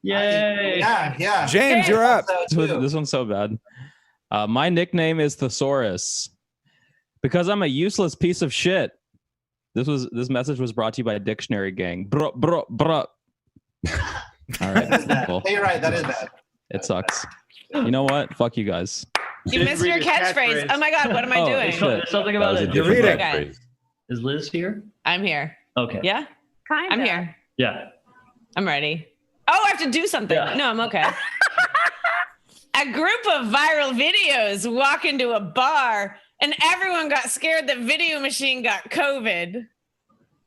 Yay. Yeah. James, you're up. This one's so bad. My nickname is Thesaurus because I'm a useless piece of shit. This message was brought to you by Dictionary Gang. Bro. All right, That is bad. cool. Hey, you're right. That is bad. It sucks. You know what? Fuck you guys. You Didn't missed read your his catchphrase. Oh my God, what am I Oh, doing? shit. There's something That about was a it. You're different reading. catchphrase. Is Liz here? I'm here. Okay. Yeah, Kind of. I'm here. Yeah. I'm ready. Oh, I have to do something. Yeah. No, I'm okay. A group of viral videos walk into a bar and everyone got scared the video machine got COVID.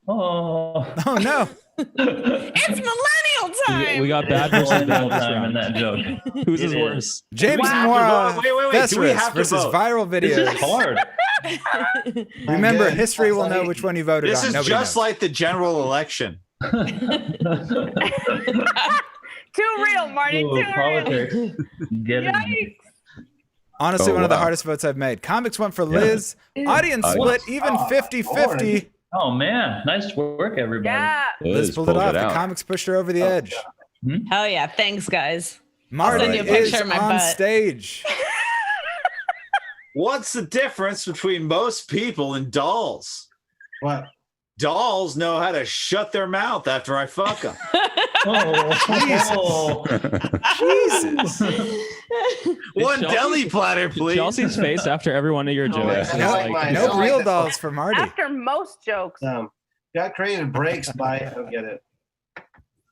Oh. Oh no. It's millennial time. We got bad versus bad this time in round. that joke. Whose is It worse? James we have to Mwuara vote? Wait, do we Thesaurus have to versus vote? viral This videos. is hard. Remember, Good. history will That's know not which one you voted This on. is Nobody just knows. like the general election. Too real, Marty. Ooh, Too real. politics. Get it. Yikes. Honestly, Oh, one of the wow. hardest votes I've made. Comics went for Liz. Audience split even 50-50. Oh man, nice work, everybody. Yeah. Liz pulled it off. The out. comics pushed her over the edge. Hell yeah. Thanks, guys. Marty send you a is picture of my on butt. stage. What's the difference between most people and dolls? What? Dolls know how to shut their mouth after I fuck them. Oh, Jesus. One Chelsea- deli platter, please. Chelsea's face after every one of your jokes. I is like like, mine. No don't like real this dolls for Marty. After most jokes. Got creative breaks by. I don't get it.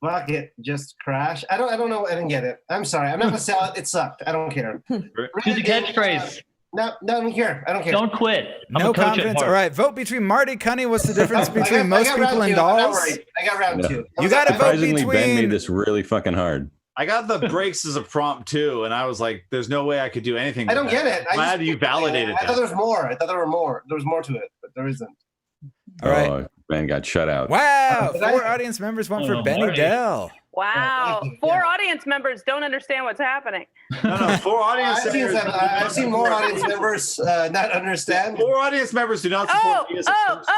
Fuck it. Just crash. I don't know. I didn't get it. I'm sorry. I'm not gonna sell it. It sucked. I don't care. do the catchphrase. No, I don't care. I don't care. Don't quit. I'm No a coach at confidence. heart. All right, vote between Marty, Cunnie. What's the difference I between got most round people and two. Don't dolls? worry. I got round Yeah. two. You gotta vote Surprisingly, Ben between- made this really fucking hard. I got the breaks as a prompt too, and I was like, "There's no way I could do anything." I with don't that. get it. Glad you validated I thought that. there was more. I thought there were more. There was more to it, but there isn't. All right. Oh, Ben got shut out. Wow. Did I- 4 audience members went for Oh, Benny Marty. Dell. Wow. thank you. 4 Yeah. audience members don't understand what's happening. No, 4 audience I've seen more audience members not understand. 4 audience members do not support me as a person.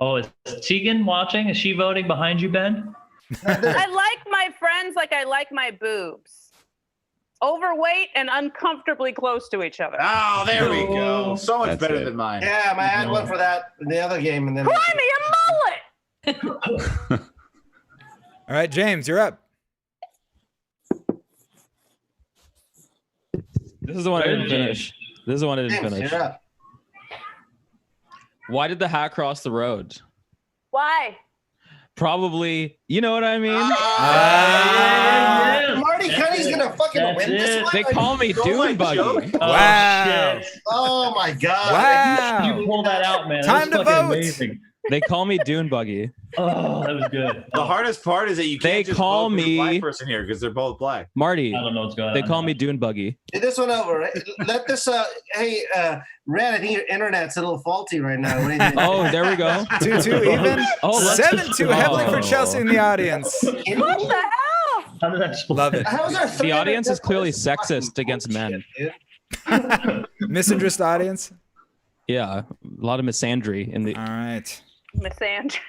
Oh, is Tegan watching? Is she voting behind you, Ben? I like my friends like I like my boobs. Overweight and uncomfortably close to each other. Oh, there we go. So much That's better it. than mine. Yeah, I had one for that in the other game, and then. Cry me a mullet. All right, James, you're up. this is the one I didn't finish. This is the one I didn't James, finish. you're up. Why did the hat cross the road? Why? Probably, you know what I mean? Yes. Marty Cunnie's gonna fucking That's win this it. one. They call me Don't Dune like Buggy. joke. Oh, Wow. shit. Oh my god! Wow. You pull that out out, man. Time that to was fucking vote. Amazing. They call me Dune Buggy. Oh, that was good. The hardest part is that you They can't just call vote for the me- black person here because they're both black. Marty, I don't know what's going on. they call me Dune Buggy. Do this one over. Right? Let this. Hey, Red. I think your internet's a little faulty right now. What do you think? Oh, there we go. 2-2 even. Oh, let's 7-2 heavily for Chelsea in the audience. What the hell? How did that split? Love it. How is our The audience is clearly sexist against men. Misinterest audience. Yeah, a lot of misandry in the All right. Miss Angie.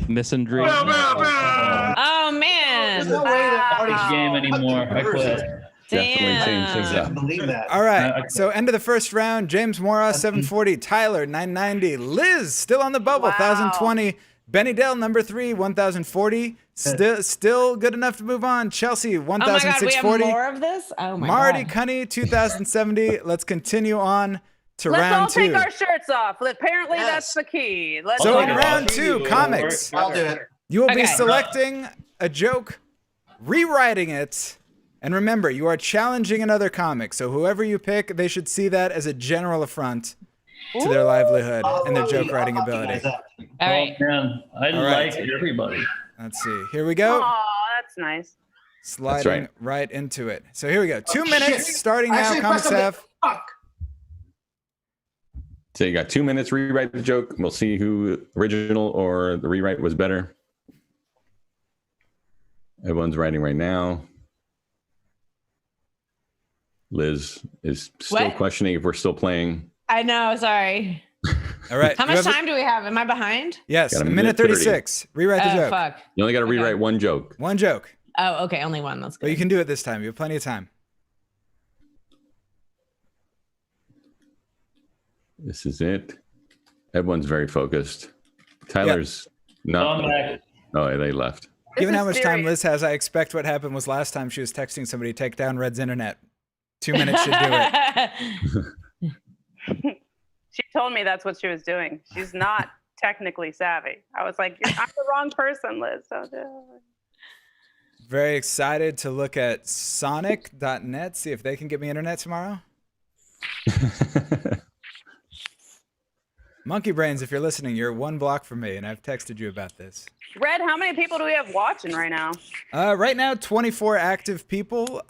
misandry. Oh There's man. no way that Marty's Game anymore. I quit. Definitely change things I up. can't believe that. All right. So end of the first round. James Mwuara 740. Tyler 990. Liz still on the bubble Wow. 1020. Benny Dell number 3 1040. Still good enough to move on. Chelsea Oh my god, we have 1640. more of this? Oh my Marty god. Cunnie 2070. Let's continue on to Let's all round 2. take our shirts off. Apparently, Yes. that's the key. Let's So all in do it. round 2, comics, I'll do it. you will be Okay. selecting a joke, rewriting it, and remember, you are challenging another comic. So whoever you pick, they should see that as a general affront to their livelihood and their joke writing ability. All right. Oh, man. I All right. like everybody. Let's see. Here we go. Oh, that's nice. Sliding right into it. So here we go. 2 minutes shit. starting I now. actually Comics pressed have. Fuck. So you got 2 minutes to rewrite the joke. We'll see who original or the rewrite was better. Everyone's writing right now. Liz is still What? questioning if we're still playing. I know, sorry. All right. How you much have- time do we have? Am I behind? Yes, Got a a minute minute 30. 36. Rewrite the Oh joke. fuck. You only got to Okay. rewrite one joke. One joke. Oh, okay, only one. That's But you good. can do it this time. You have plenty of time. This is it. Everyone's very focused. Tyler's not. Come back. Oh, they left. This Given is how much time serious. Liz has, I expect what happened was last time she was texting somebody, take down Red's internet. 2 minutes should do it. She told me that's what she was doing. She's not technically savvy. I was like, I'm the wrong person, Liz. So, Very excited to look at sonic.net, see if they can get me internet tomorrow. Monkey Brains, if you're listening, you're 1 block from me, and I've texted you about this. Red, how many people do we have watching right now? Right now, 24 active people.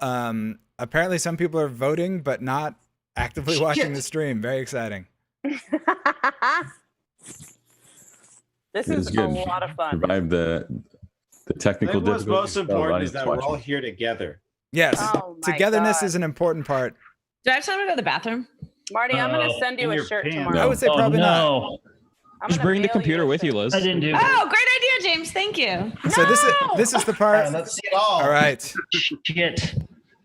Apparently, some people are voting, but not actively watching the stream. Very exciting. This This is is a good. lot of fun. Survive the technical I think what's difficulties. most important is that we're all here together. Yes, Oh my togetherness God. is an important part. Do I have time to go to the bathroom? Marty, I'm going to Oh, send you in a your shirt pants. tomorrow. I would say probably not. no. I'm Just gonna bring the mail computer a with you, shirt. Liz. I didn't do that. Oh, great idea, James. Thank you. So this is the All part. right, let's see it all. All right, Shit.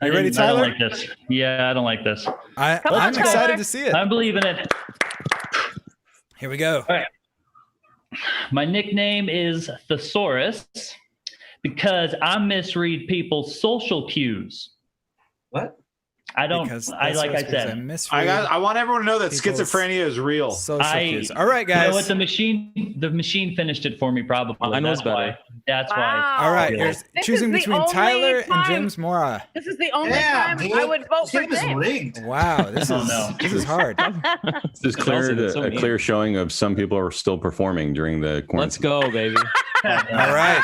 You ready, I Tyler? don't like this. Yeah, I don't like this. I'm on, excited Tyler. to see it. I believe in it. Here we go. My nickname is Thesaurus because I misread people's social cues. What? I don't. Because I that's like I what's- because said. misread I want everyone to know that people's schizophrenia is real. social I- cues. All right, You know what? guys. The machine finished it for me. Probably. Mine was That's why. better. That's why. Wow. All right, Yeah. you're This choosing is the between only Tyler and time- James Mwuara. This is the only Yeah, time dude. I would vote This for game is James. rigged. Wow, this Oh, is no. this is hard. This is clear, Chelsea, that's so a mean. clear showing of some people are still performing during the quarantine. Let's go, baby. All right,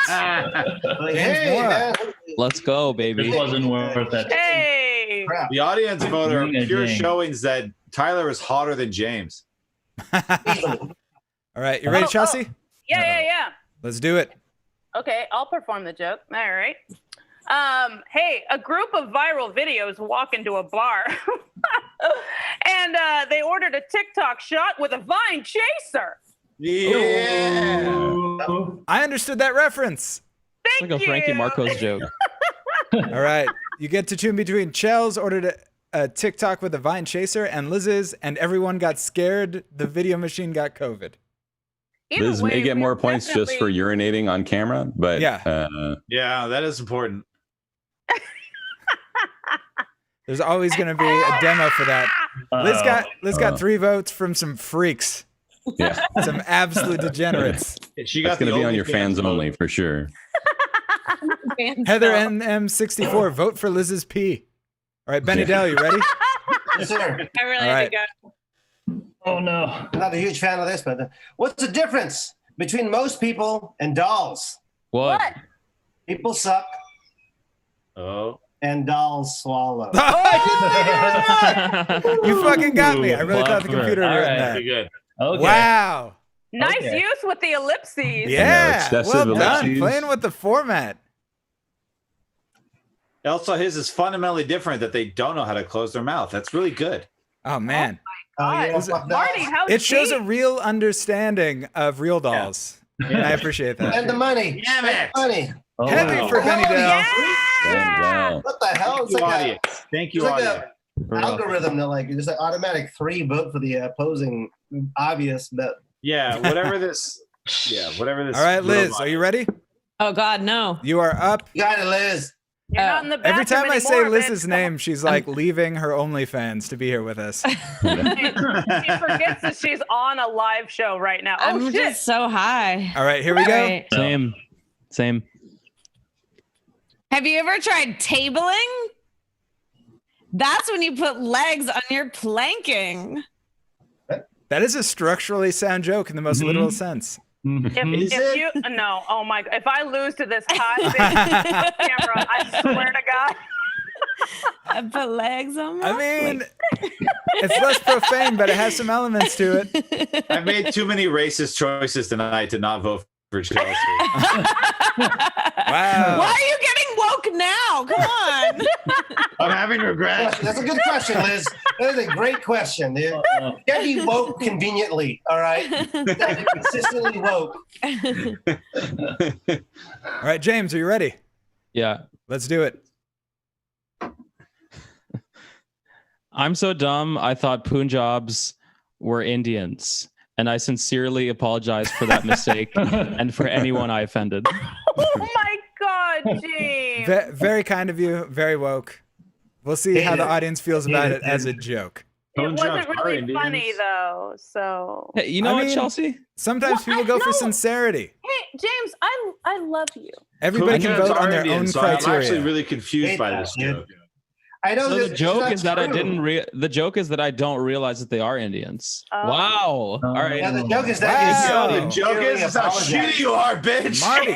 Like, James hey, Mwuara. man. Let's go, baby. This wasn't worth it. Hey. Crap. The audience vote are Bring it pure in. showings that Tyler is hotter than James. All right, you ready, Oh, oh. Chelsea? Yeah. Let's do it. Okay, I'll perform the joke. All right. Hey, a group of viral videos walk into a bar and they ordered a TikTok shot with a Vine chaser. Yeah. Ooh. I understood that reference. Thank Like a you. Frankie Marcos joke. All right, you get to choose between Chell's ordered a TikTok with a Vine chaser and Liz's, and everyone got scared. The video machine got COVID. Either Liz way, may get we're more points just for definitely- urinating on camera, but Yeah. Yeah, that is important. There's always going to be a demo for that. Liz got 3 votes from some freaks, yeah, some absolute degenerates. She that's got the going to be on your OnlyFans fans vote. only for sure. Heather NM64, vote for Liz's P. All right, Benny Yeah. Dell, you ready? Yes, sir. I really All have right. to go. Oh no. I'm not a huge fan of this, but what's the difference between most people and dolls? What? People suck Oh. and dolls swallow. You fucking got me. I really thought the computer had written that. Pretty good. Okay. Wow. Nice Okay. use with the ellipses. Yeah. excessive Well done. ellipses. Playing with the format. Also, his is fundamentally different that they don't know how to close their mouth. That's really good. Oh, man. Yeah, it- Marty, how's It shows a Pete? real understanding of real dolls. And I appreciate that. And the money. Damn it. Money. Oh, Happy wow. for Benny Dell. Yeah. What the hell? Thank It's you, like audience. Thank you, it's like audience. a algorithm that like there's an automatic 3 vote for the opposing obvious bet. Yeah, whatever this. Yeah, whatever this. All right, Liz, robot are you ready? Oh God, no. You are up. You got it, Liz. You're not in the bathroom Every time I say anymore, Liz's bitch. name, she's like leaving her OnlyFans to be here with us. She forgets that she's on a live show right now. Oh I'm shit! just so high. All right, here we go. All right. Same. Have you ever tried tabling? That's when you put legs on your planking. That is a structurally sound joke in the most literal sense. If you no, oh my god! If I lose to this hot bitch camera, I swear to God. I put legs on my I mean, it's less profane, but it has some elements to it. I've made too many racist choices tonight to not vote for Chelsea. Wow. Why are you getting woke now? Come on. I'm having regrets. That's a good question, Liz. That is a great question. Dude. You gotta be woke conveniently, all right? You gotta be consistently woke. All right, James, are you ready? Yeah. Let's do it. I'm so dumb. I thought Punjabs were Indians, and I sincerely apologize for that mistake and for anyone I offended. Oh my God, James! Very kind of you. Very woke. We'll see how the audience feels about it as a joke. It wasn't Punjabs are really Indians. funny though. So Hey, you know I what, mean- Chelsea? Sometimes Well, people go for no. sincerity. hey, James, I love you. Everybody can Punjabs vote on are their Indian, own so I'm actually criteria. really confused Hate by that, this dude. joke. I know So this, the joke is that I true. didn't. The joke is that I don't realize that they are Indians. Oh. Wow. All right. Yeah, the joke is that Wow. you The joke is how shitty you are, bitch. Marty,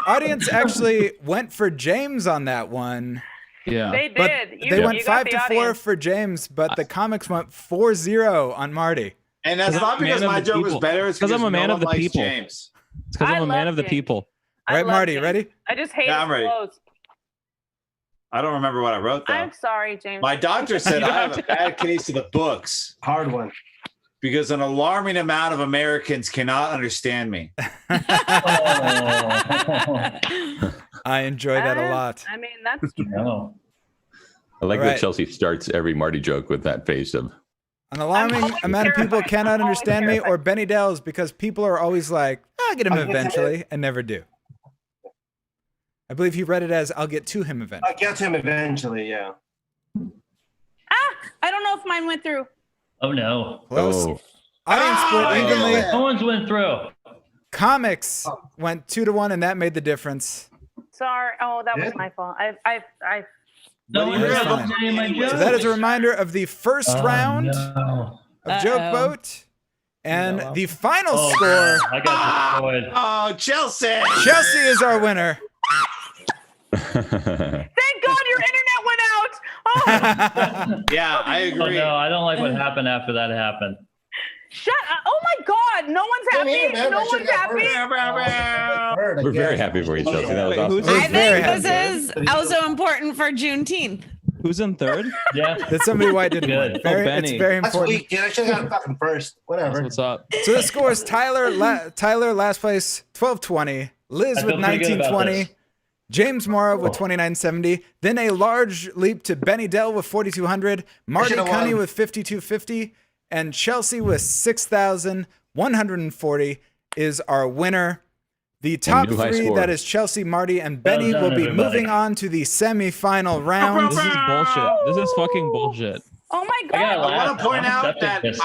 audience actually went for James on that one. Yeah. They But did. they went you got 5 the to 4 audience. for James, but the comics went 4-0 on Marty. And that's not because my joke was better. It's Because I'm a man no of the one likes people. James. It's because I I'm a man love of the James. people. All right, love Marty, James. ready? I just hate Yeah, his I'm ready. clothes. I don't remember what I wrote though. I'm sorry, James. My doctor said I have a bad case of the books Hard one. because an alarming amount of Americans cannot understand me. I enjoy that a lot. I mean, that's No. I like All right. that Chelsea starts every Marty joke with that face of, An alarming always amount of people terrified. cannot I'm always understand me terrified. or Benny Dell's because people are always like, I'll get him eventually and never do. I believe he read it as I'll get to him eventually. I'll get to him eventually, yeah. I don't know if mine went through. Oh no. Close. oh, Audience split evenly. No one's went through. Comics went 2-1 and that made the difference. Sorry. Oh, that was Yeah. my fault. I No one's That's ever fine. saying my joke. So that is a reminder of the first round No. of Joke Uh-oh. Boat and the final Oh, score. I got destroyed. Oh, Chelsea! Chelsea is our winner. thank God your internet went out. Oh, Yeah, I Oh, agree. no, I don't like what happened after that happened. shut up. Oh my God. No one's Same happy. here, man. No I should've one's got happy. We're we're very happy for you, Chelsea. That was Wait, who's awesome. We're I very think this happy. is also important for Juneteenth. Who's in third? Yeah. That somebody white didn't Good. win. Oh, Very, it's Benny. very That's important. weak, dude. I should have got fucking first. That's Whatever. what's up. So the score is Tyler last place 1220, Liz I with feel pretty good about 1920, this. James Mwuara with 2970, then a large leap to Benny Dell with 4200, Marty should've Cunnie won. with 5250, and Chelsea with 6140 is our winner. The top new high three, score. that is Chelsea, Marty, and Benny, done, will be everybody. moving on to the semifinal round. This is bullshit. This is fucking bullshit. Oh my I gotta God. I want to point I'm out accepting that this.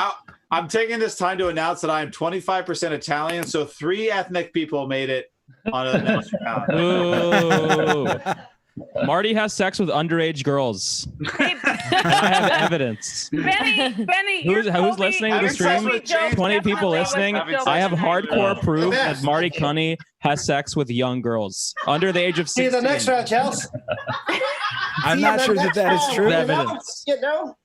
I'm taking this time to announce that I am 25% Italian, so 3 ethnic people made it onto the next round. Ooh. Marty has sex with underage girls. Hey, And I have evidence. Benny, Who's your listening to the having sex stream? with James 20 people definitely listening. was still I have listening. hardcore proof Yes. that Marty Cunnie has sex with young girls under the age of See you 16. the next round, Chelsea. I'm not sure that that is true. Evidence. You know?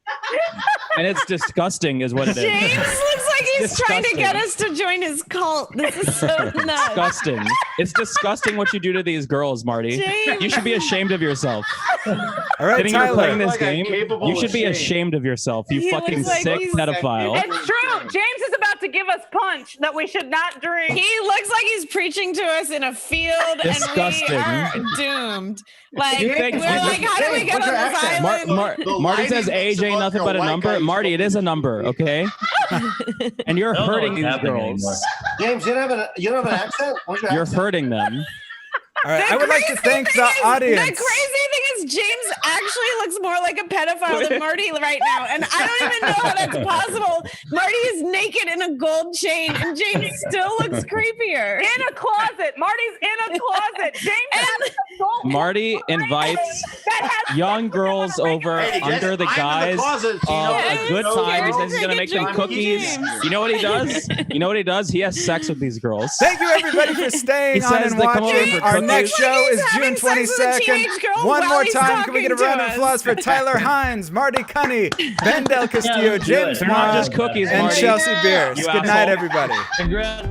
And it's disgusting, is what it is. James looks like he's trying to get us to join his cult. This is so nuts. Disgusting. It's disgusting what you do to these girls, Marty. James. You should be ashamed of yourself. All right, Sitting here playing Tyler. this Like I'm game, capable you of should be shame. ashamed of yourself. You He fucking looks like sick he's- pedophile. It's true. James is about to give us punch that we should not drink. He looks like he's preaching to us in a field, Disgusting. and we are doomed. Like You we're think- like, how do we get What's on your this accent? island? The Marty says lighting age makes ain't him nothing look but a like number. white guy. Marty, it is a number, okay? And you're I don't know hurting what's these happening girls. anymore. James, you don't have an accent? What's your You're accent? hurting them. All right, I would like to thank the audience. The crazy thing is, James actually looks more like a pedophile than Marty right now, and I don't even know how that's possible. Marty is naked in a gold chain, and James still looks creepier. In a closet. Marty's in a closet. James has a gold Marty invites that has young girls over Hey, Jess, under the I'm in the guise closet, of Tina. a good Yes, time. He girls. says he's gonna make them Take a drink, cookies. James. You know what he does? You know what he does? He has sex with these girls. Thank you, everybody, for staying He on says and they come over watching. for Our cookies. next show is He's June having sex with a 22nd. teenage girl One while more he's time. Can we get a talking round to of us? applause for Tyler Hinz, Marty Cunnie, Ben Del Castillo, let's do James it. They're not Mwuara, just cookies, and Marty. Chelsea Bearce. You Good night, asshole. everybody. Congrats.